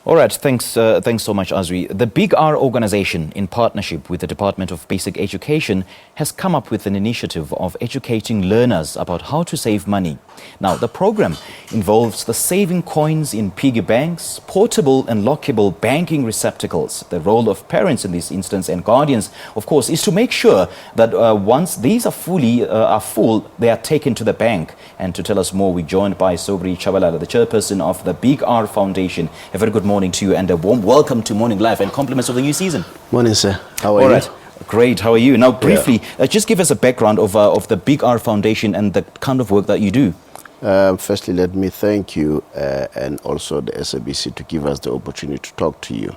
All right, thanks so much, Azri. The Big R organization, in partnership with the Department of Basic Education, has come up with an initiative of educating learners about how to save money. Now, the program involves the saving coins in piggy banks, portable and lockable banking receptacles. The role of parents in this instance and guardians, of course, is to make sure that once these are full, they are taken to the bank. And to tell us more, we're joined by Saubrey Tshabalala, the Chairperson of the Big R Foundation. A very good morning to you and a warm welcome to Morning Live and compliments of the new season. Morning, sir. How are you? All right. Great. How are you? Now, briefly, just give us a background of the Big R Foundation and the kind of work that you do. Firstly, let me thank you and also the SABC to give us the opportunity to talk to you.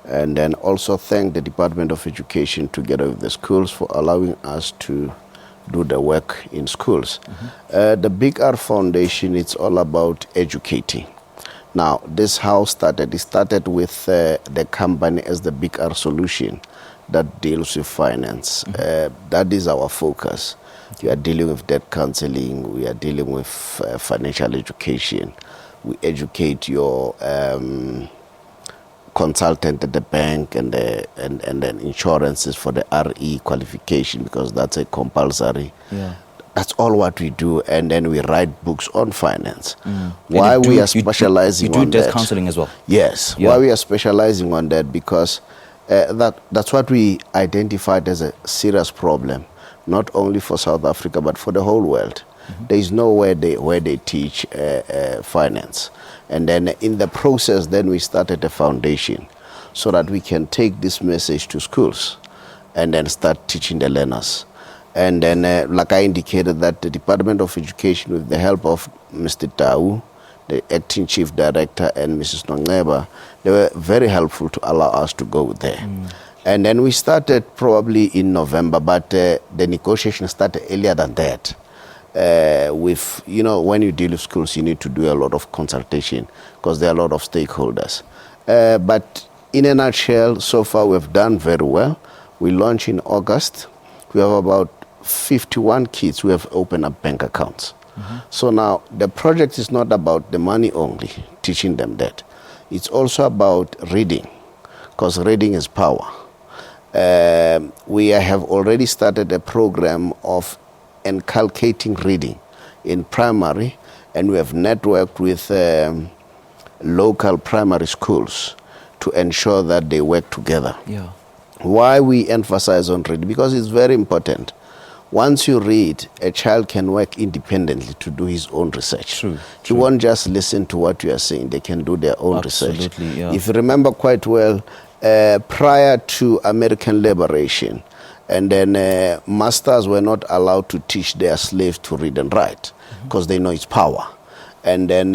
And then also thank the Department of Education together with the schools for allowing us to do the work in schools. The Big R Foundation, it's all about educating. Now, this house started. It started with the company as the Big R Solution that deals with finance. That is our focus. We are dealing with debt counseling. We are dealing with financial education. We educate your consultant at the bank and then insurances for the RE qualification, because that's a compulsory. That's all what we do, and then we write books on finance. Why we are specializing on that? You do debt counseling as well? Yes. Why we are specializing on that? Because that's what we identified as a serious problem, not only for South Africa but for the whole world. There is nowhere where they teach finance. And then in the process, then we started a foundation so that we can take this message to schools and then start teaching the learners. And then, like I indicated, that the Department of Education, with the help of Mr. Tau, the acting chief director, and Mrs. Nongeba, they were very helpful to allow us to go there. And then we started probably in November, but the negotiation started earlier than that. With, when you deal with schools, you need to do a lot of consultation because there are a lot of stakeholders. But in a nutshell, so far we've done very well. We launched in August. We have about 51 kids who have opened up bank accounts. So now the project is not about the money only, teaching them that. It's also about reading, because reading is power. We have already started a program of inculcating reading in primary, and we have networked with local primary schools to ensure that they work together. Why we emphasize on reading? Because it's very important. Once you read, a child can work independently to do his own research. He won't just listen to what you are saying. They can do their own research. If you remember quite well, prior to American liberation, and then masters were not allowed to teach their slaves to read and write because they know it's power. And then,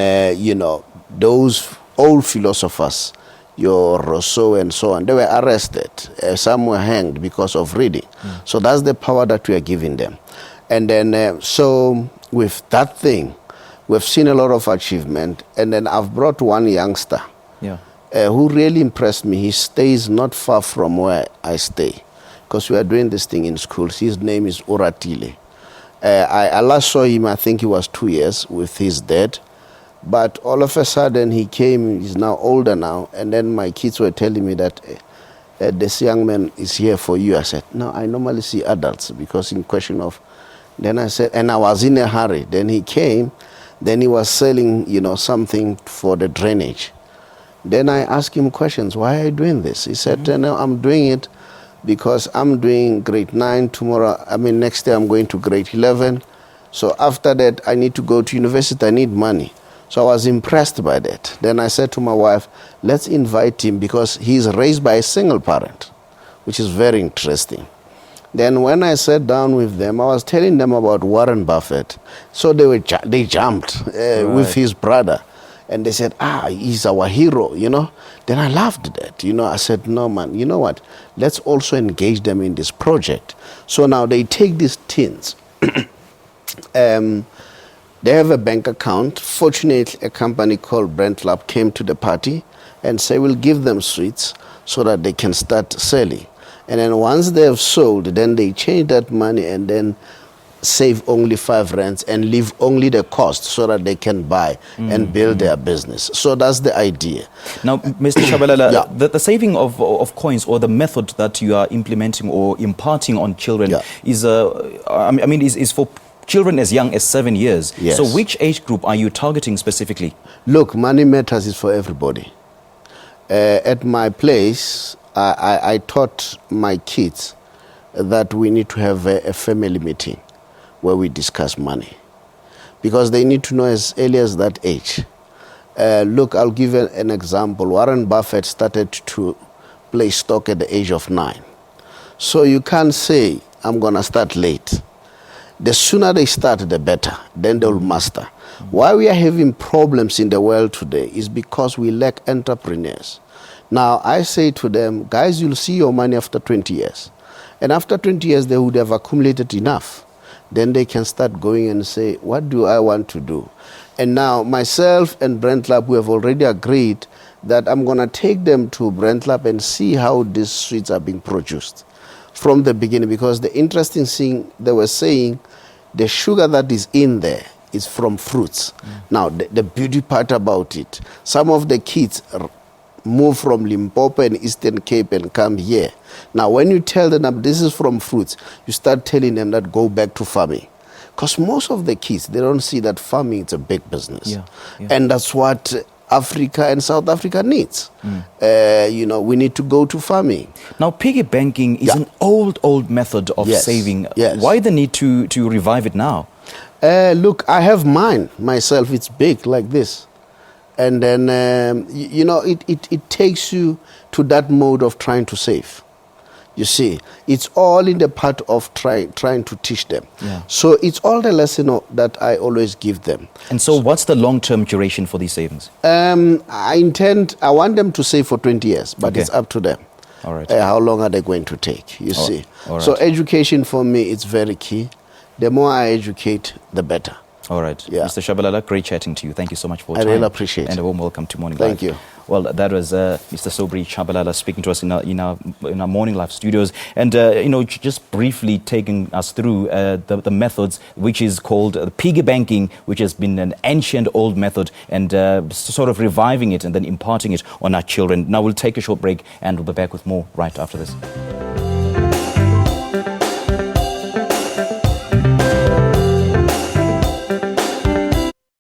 those old philosophers, your Rousseau and so on, they were arrested. Some were hanged because of reading. So that's the power that we are giving them. And then, so with that thing, we've seen a lot of achievement. And then I've brought one youngster who really impressed me. He stays not far from where I stay, because we are doing this thing in schools. His name is Uratile. I last saw him, I think he was 2 years with his dad. But all of a sudden he came, he's now older now, and then my kids were telling me that this young man is here for you. I said, no, I normally see adults, because in question of, then I said, and I was in a hurry. Then he came, then he was selling, something for the drainage. Then I asked him questions, why are you doing this? He said, no, I'm doing it because I'm doing grade 9 tomorrow. Next day I'm going to grade 11. So after that, I need to go to university, I need money. So I was impressed by that. Then I said to my wife, let's invite him, because he's raised by a single parent, which is very interesting. Then when I sat down with them, I was telling them about Warren Buffett. So they jumped with his brother. And they said, he's our hero, Then I loved that. I said, no, man, you know what? Let's also engage them in this project. So now they take these tins. They have a bank account. Fortunately, a company called Brent Lab came to the party and said, we'll give them sweets so that they can start selling. And then once they have sold, then they change that money and then save only 5 rands and leave only the cost so that they can buy and build their business. So that's the idea. Now, Mr. Tshabalala, Yeah. the saving of coins, or the method that you are implementing or imparting on children, is is for children as young as 7 years. Yes. So which age group are you targeting specifically? Look, money matters is for everybody. At my place, I taught my kids that we need to have a family meeting where we discuss money, because they need to know as early as that age. Look, I'll give an example. Warren Buffett started to play stock at the age of 9. So you can't say, I'm going to start late. The sooner they start, the better. Then they'll master. Why we are having problems in the world today is because we lack entrepreneurs. Now, I say to them, guys, you'll see your money after 20 years. And after 20 years, they would have accumulated enough. Then they can start going and say, what do I want to do? And now, myself and Brent Lab, we have already agreed that I'm going to take them to Brent Lab and see how these sweets are being produced from the beginning. Because the interesting thing, they were saying, the sugar that is in there is from fruits. Now, the beauty part about it, some of the kids move from Limpopo and Eastern Cape and come here. Now, when you tell them that this is from fruits, you start telling them that go back to farming. Because most of the kids, they don't see that farming is a big business. And that's what Africa and South Africa needs. We need to go to farming. Now, piggy banking is an old method of saving. Yes. Why the need to revive it now? Look, I have mine myself. It's big like this. And then, it takes you to that mode of trying to save. You see, it's all in the part of trying to teach them. So it's all the lesson that I always give them. And so what's the long-term duration for these savings? I want them to save for 20 years, but it's up to them. All right. How long are they going to take, you see? All right. So education for me is very key. The more I educate, the better. All right. Mr. Tshabalala, great chatting to you. Thank you so much for your time. I really appreciate it. And a warm welcome to Morning Live. Thank you. Well, that was Mr. Saubrey Tshabalala speaking to us in our Morning Live studios. And, just briefly taking us through the methods, which is called piggy banking, which has been an ancient old method, and sort of reviving it and then imparting it on our children. Now, we'll take a short break and we'll be back with more right after this.